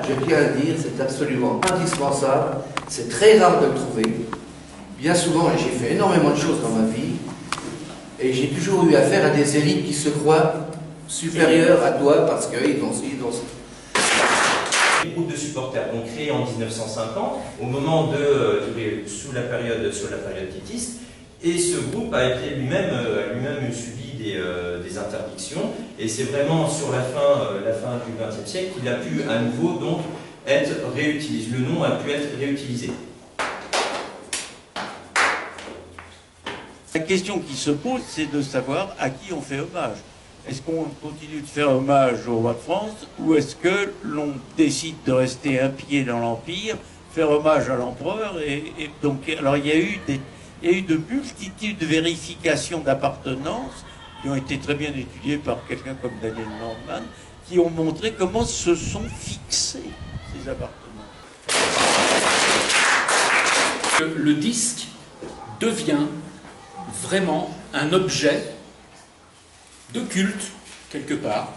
je tiens à le dire, c'est absolument indispensable. C'est très rare de le trouver. Bien souvent, et j'ai fait énormément de choses dans ma vie, et j'ai toujours eu affaire à des élites qui se croient supérieures à toi parce qu'ils ont ci, ils ont ça. Les groupes de supporters ont créé en 1950, au moment sous la période titiste, et ce groupe a été lui-même subi des interdictions, et c'est vraiment sur la fin du XXe siècle qu'il a pu à nouveau donc être réutilisé. Le nom a pu être réutilisé. La question qui se pose, c'est de savoir à qui on fait hommage. Est-ce qu'on continue de faire hommage au roi de France ou est-ce que l'on décide de rester un pied dans l'Empire, faire hommage à l'empereur donc, alors il y a eu de multitudes de vérifications d'appartenance qui ont été très bien étudiées par quelqu'un comme Daniel Norman, qui ont montré comment se sont fixés ces appartenances. Le disque devient vraiment un objet de culte, quelque part,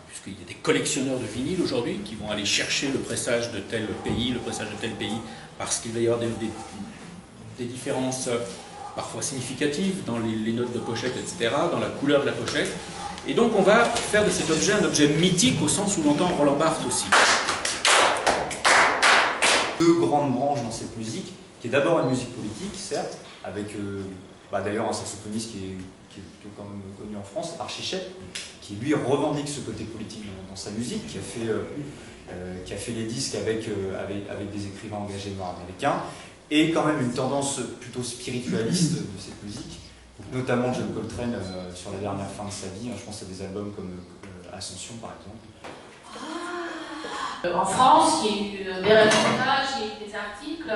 puisqu'il y a des collectionneurs de vinyles aujourd'hui qui vont aller chercher le pressage de tel pays, parce qu'il va y avoir des différences parfois significatives dans les notes de pochette, etc., dans la couleur de la pochette. Et donc on va faire de cet objet un objet mythique au sens où l'on entend Roland Barthes aussi. Deux grandes branches dans cette musique, qui est d'abord une musique politique, certes, avec d'ailleurs un saxophoniste qui est plutôt quand même connu en France, Archie Shepp, qui lui revendique ce côté politique dans sa musique, qui a fait les disques avec des écrivains engagés noirs américains, et quand même une tendance plutôt spiritualiste de cette musique, notamment John Coltrane sur la dernière fin de sa vie. Je pense à des albums comme Ascension par exemple. En France, il y a eu des reportages, il y a eu des articles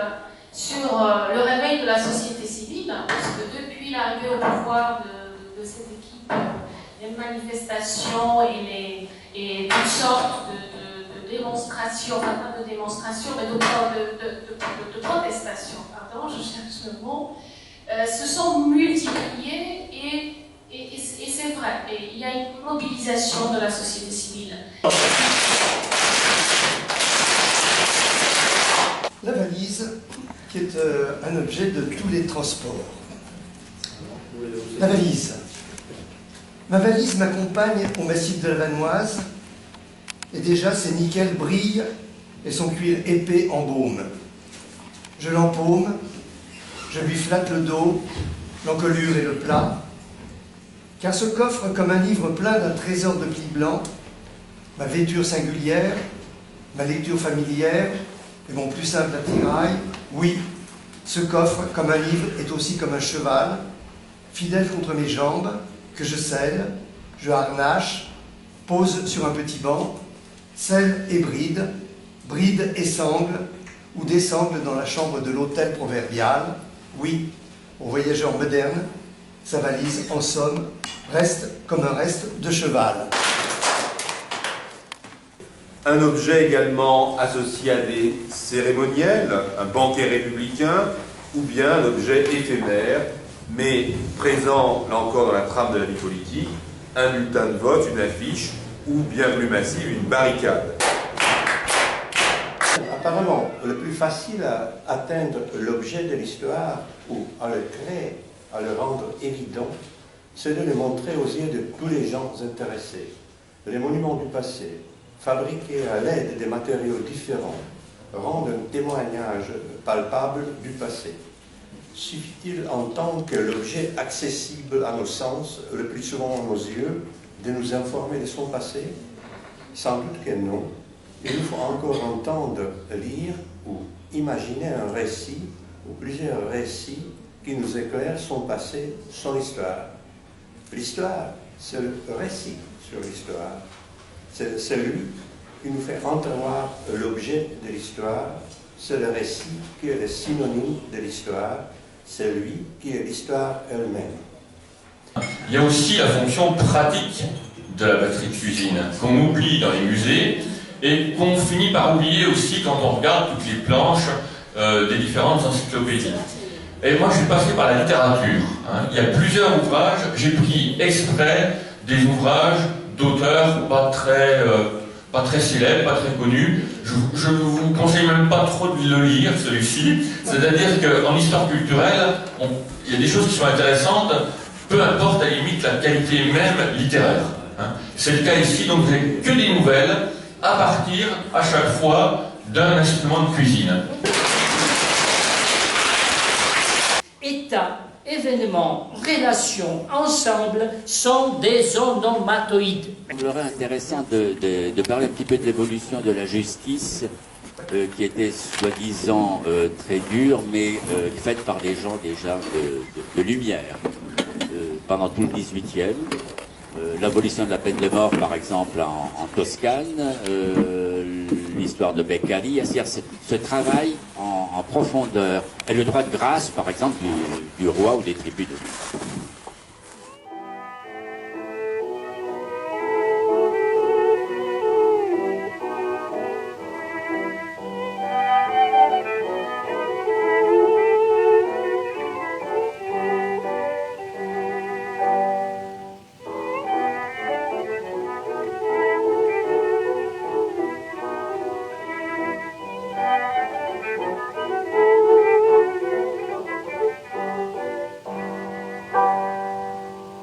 sur le réveil de la société civile, parce que depuis l'arrivée au pouvoir de cette équipe, les manifestations et toutes sortes de démonstrations, enfin pas de démonstrations, mais de protestations, pardon, je cherche le mot, se sont multipliées et c'est vrai, et il y a une mobilisation de la société civile. La valise, qui est un objet de tous les transports. La valise. Ma valise m'accompagne au massif de la Vanoise, et déjà ses nickels brillent et son cuir épais embaume. Je l'empaume, je lui flatte le dos, l'encolure et le plat, car ce coffre comme un livre plein d'un trésor de plis blancs, ma vêture singulière, ma lecture familière, et mon plus simple attirail, oui, ce coffre, comme un livre, est aussi comme un cheval, fidèle contre mes jambes, que je selle, je harnache, pose sur un petit banc, selle et bride et sangle, ou désangle dans la chambre de l'hôtel proverbial. Oui, au voyageur moderne, sa valise, en somme, reste comme un reste de cheval. Un objet également associé à des cérémoniels, un banquet républicain, ou bien un objet éphémère, mais présent, là encore, dans la trame de la vie politique, un bulletin de vote, une affiche, ou bien plus massive, une barricade. Apparemment, le plus facile à atteindre l'objet de l'histoire, ou à le créer, à le rendre évident, c'est de le montrer aux yeux de tous les gens intéressés. Les monuments du passé, fabriqués à l'aide des matériaux différents, rendent un témoignage palpable du passé. Suffit-il en tant que l'objet accessible à nos sens, le plus souvent à nos yeux, de nous informer de son passé? Sans doute que non. Il nous faut encore entendre, lire ou imaginer un récit ou plusieurs récits qui nous éclairent son passé, son histoire. L'histoire, c'est le récit sur l'histoire. C'est celui qui nous fait entrevoir l'objet de l'histoire. C'est le récit qui est le synonyme de l'histoire. C'est lui qui est l'histoire elle-même. Il y a aussi la fonction pratique de la batterie de cuisine, qu'on oublie dans les musées et qu'on finit par oublier aussi quand on regarde toutes les planches des différentes encyclopédies. Et moi, je suis passé par la littérature. Il y a plusieurs ouvrages. J'ai pris exprès des ouvrages d'auteurs pas très célèbres, pas très connus. je vous conseille même pas trop de le lire, celui-ci. C'est-à-dire qu'en histoire culturelle, il y a des choses qui sont intéressantes, peu importe à la limite la qualité même littéraire. Hein. C'est le cas ici, donc vous n'avez que des nouvelles à partir à chaque fois d'un instrument de cuisine. État, événement, relation, ensemble sont des onomatoïdes. Il me semblerait intéressant de parler un petit peu de l'évolution de la justice qui était soi-disant très dure, mais faite par des gens déjà de lumière pendant tout le XVIIIe. L'abolition de la peine de mort, par exemple, en Toscane, l'histoire de Beccari, c'est-à-dire ce travail en profondeur, et le droit de grâce, par exemple, du roi ou des tribunaux.